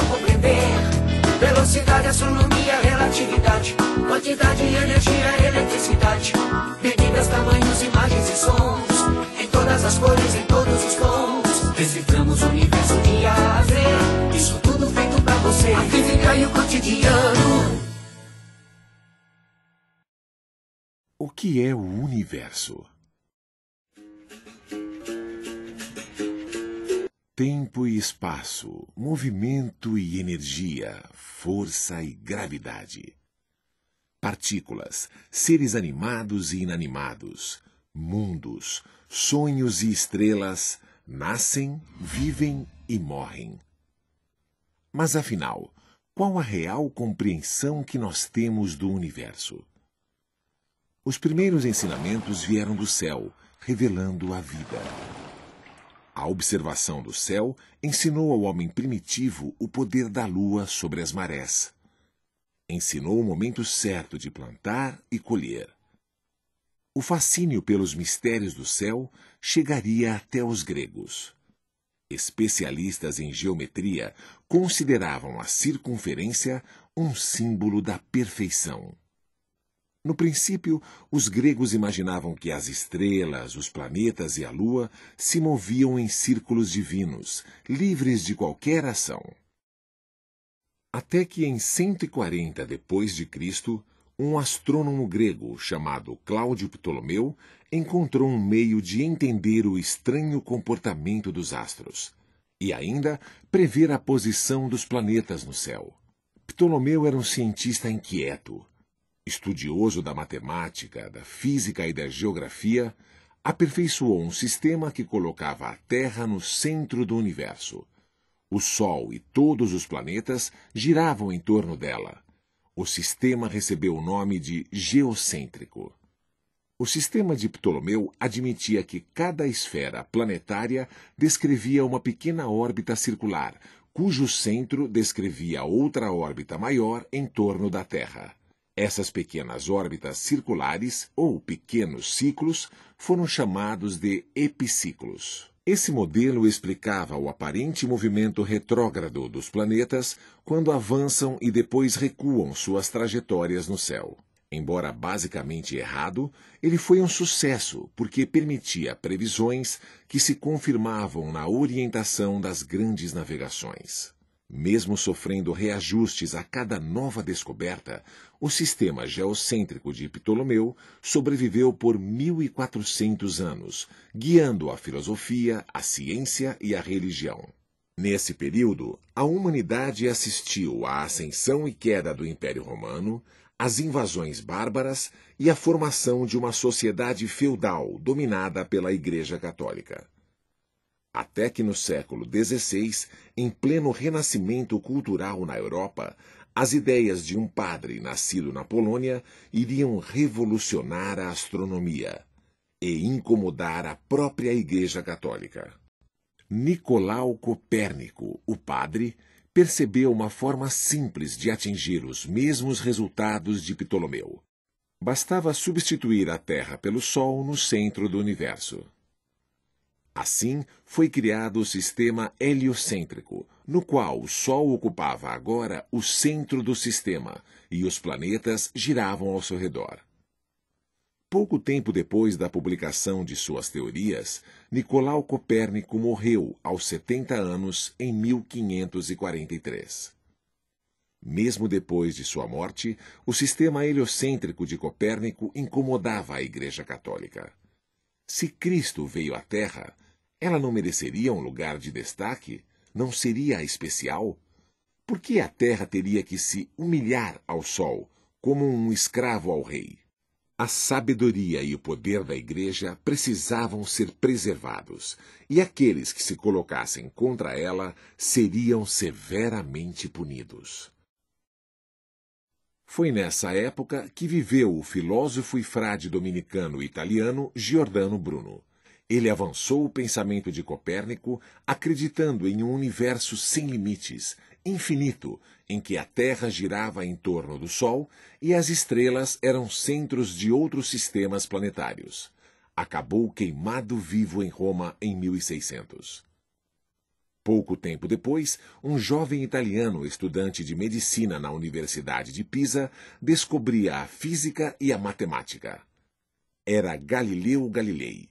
compreender. Velocidade, astronomia, relatividade, quantidade, energia, eletricidade, medidas, tamanhos, imagens e sons, em todas as cores, em todos os tons. Deciframos o universo dia a ver, isso tudo feito pra você. A física e o cotidiano. O que é o universo? Tempo e espaço, movimento e energia, força e gravidade. Partículas, seres animados e inanimados, mundos, sonhos e estrelas, nascem, vivem e morrem. Mas afinal, qual a real compreensão que nós temos do universo? Os primeiros ensinamentos vieram do céu, revelando a vida. A observação do céu ensinou ao homem primitivo o poder da lua sobre as marés. Ensinou o momento certo de plantar e colher. O fascínio pelos mistérios do céu chegaria até os gregos. Especialistas em geometria consideravam a circunferência um símbolo da perfeição. No princípio, os gregos imaginavam que as estrelas, os planetas e a lua se moviam em círculos divinos, livres de qualquer ação. Até que em 140 d.C., um astrônomo grego chamado Cláudio Ptolomeu encontrou um meio de entender o estranho comportamento dos astros e ainda prever a posição dos planetas no céu. Ptolomeu era um cientista inquieto. Estudioso da matemática, da física e da geografia, aperfeiçoou um sistema que colocava a Terra no centro do universo. O Sol e todos os planetas giravam em torno dela. O sistema recebeu o nome de geocêntrico. O sistema de Ptolomeu admitia que cada esfera planetária descrevia uma pequena órbita circular, cujo centro descrevia outra órbita maior em torno da Terra. Essas pequenas órbitas circulares, ou pequenos ciclos, foram chamados de epiciclos. Esse modelo explicava o aparente movimento retrógrado dos planetas quando avançam e depois recuam suas trajetórias no céu. Embora basicamente errado, ele foi um sucesso porque permitia previsões que se confirmavam na orientação das grandes navegações. Mesmo sofrendo reajustes a cada nova descoberta, o sistema geocêntrico de Ptolomeu sobreviveu por 1.400 anos, guiando a filosofia, a ciência e a religião. Nesse período, a humanidade assistiu à ascensão e queda do Império Romano, às invasões bárbaras e à formação de uma sociedade feudal dominada pela Igreja Católica. Até que no século XVI, em pleno renascimento cultural na Europa, as ideias de um padre nascido na Polônia iriam revolucionar a astronomia e incomodar a própria Igreja Católica. Nicolau Copérnico, o padre, percebeu uma forma simples de atingir os mesmos resultados de Ptolomeu. Bastava substituir a Terra pelo Sol no centro do universo. Assim, foi criado o sistema heliocêntrico, no qual o Sol ocupava agora o centro do sistema e os planetas giravam ao seu redor. Pouco tempo depois da publicação de suas teorias, Nicolau Copérnico morreu aos 70 anos em 1543. Mesmo depois de sua morte, o sistema heliocêntrico de Copérnico incomodava a Igreja Católica. Se Cristo veio à Terra, ela não mereceria um lugar de destaque? Não seria especial? Por que a Terra teria que se humilhar ao Sol, como um escravo ao rei? A sabedoria e o poder da Igreja precisavam ser preservados, e aqueles que se colocassem contra ela seriam severamente punidos. Foi nessa época que viveu o filósofo e frade dominicano italiano Giordano Bruno. Ele avançou o pensamento de Copérnico, acreditando em um universo sem limites, infinito, em que a Terra girava em torno do Sol e as estrelas eram centros de outros sistemas planetários. Acabou queimado vivo em Roma em 1600. Pouco tempo depois, um jovem italiano estudante de medicina na Universidade de Pisa descobria a física e a matemática. Era Galileu Galilei.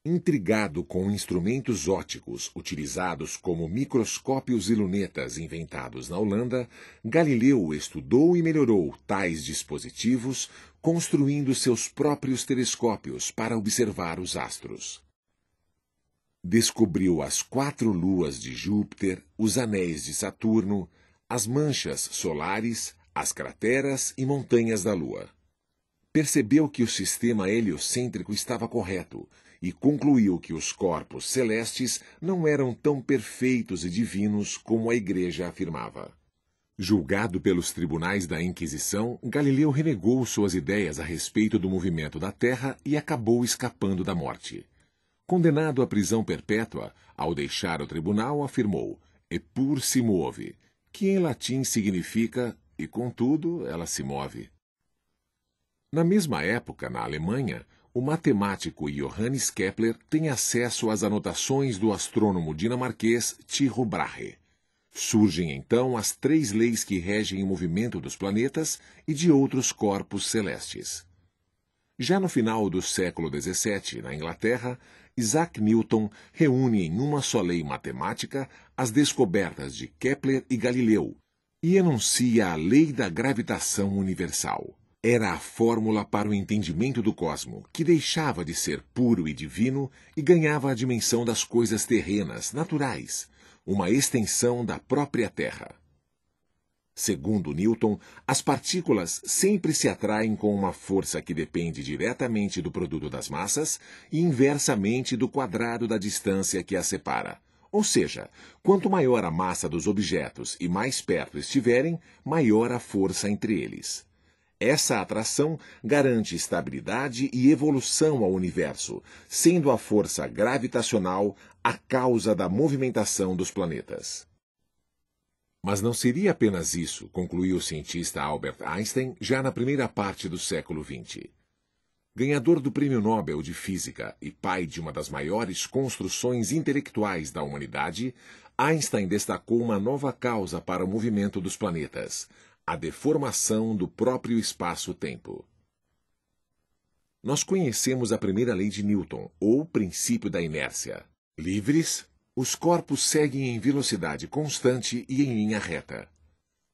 Intrigado com instrumentos ópticos utilizados como microscópios e lunetas inventados na Holanda, Galileu estudou e melhorou tais dispositivos, construindo seus próprios telescópios para observar os astros. Descobriu as 4 luas de Júpiter, os anéis de Saturno, as manchas solares, as crateras e montanhas da Lua. Percebeu que o sistema heliocêntrico estava correto e concluiu que os corpos celestes não eram tão perfeitos e divinos como a Igreja afirmava. Julgado pelos tribunais da Inquisição, Galileu renegou suas ideias a respeito do movimento da Terra e acabou escapando da morte. Condenado à prisão perpétua, ao deixar o tribunal, afirmou "Eppur si muove", que em latim significa "e contudo ela se move". Na mesma época, na Alemanha, o matemático Johannes Kepler tem acesso às anotações do astrônomo dinamarquês Tycho Brahe. Surgem então as 3 leis que regem o movimento dos planetas e de outros corpos celestes. Já no final do século XVII, na Inglaterra, Isaac Newton reúne em uma só lei matemática as descobertas de Kepler e Galileu e enuncia a lei da gravitação universal. Era a fórmula para o entendimento do cosmo, que deixava de ser puro e divino e ganhava a dimensão das coisas terrenas, naturais, uma extensão da própria Terra. Segundo Newton, as partículas sempre se atraem com uma força que depende diretamente do produto das massas e inversamente do quadrado da distância que as separa. Ou seja, quanto maior a massa dos objetos e mais perto estiverem, maior a força entre eles. Essa atração garante estabilidade e evolução ao universo, sendo a força gravitacional a causa da movimentação dos planetas. Mas não seria apenas isso, concluiu o cientista Albert Einstein já na primeira parte do século XX. Ganhador do Prêmio Nobel de Física e pai de uma das maiores construções intelectuais da humanidade, Einstein destacou uma nova causa para o movimento dos planetas: a deformação do próprio espaço-tempo. Nós conhecemos a primeira lei de Newton, ou princípio da inércia. Livres, os corpos seguem em velocidade constante e em linha reta.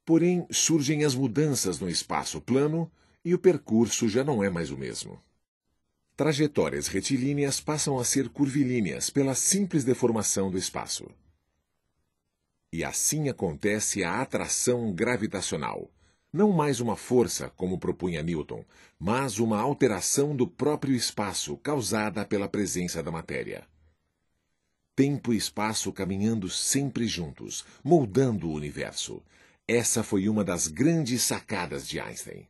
Porém, surgem as mudanças no espaço plano e o percurso já não é mais o mesmo. Trajetórias retilíneas passam a ser curvilíneas pela simples deformação do espaço. E assim acontece a atração gravitacional. Não mais uma força, como propunha Newton, mas uma alteração do próprio espaço causada pela presença da matéria. Tempo e espaço caminhando sempre juntos, moldando o universo. Essa foi uma das grandes sacadas de Einstein.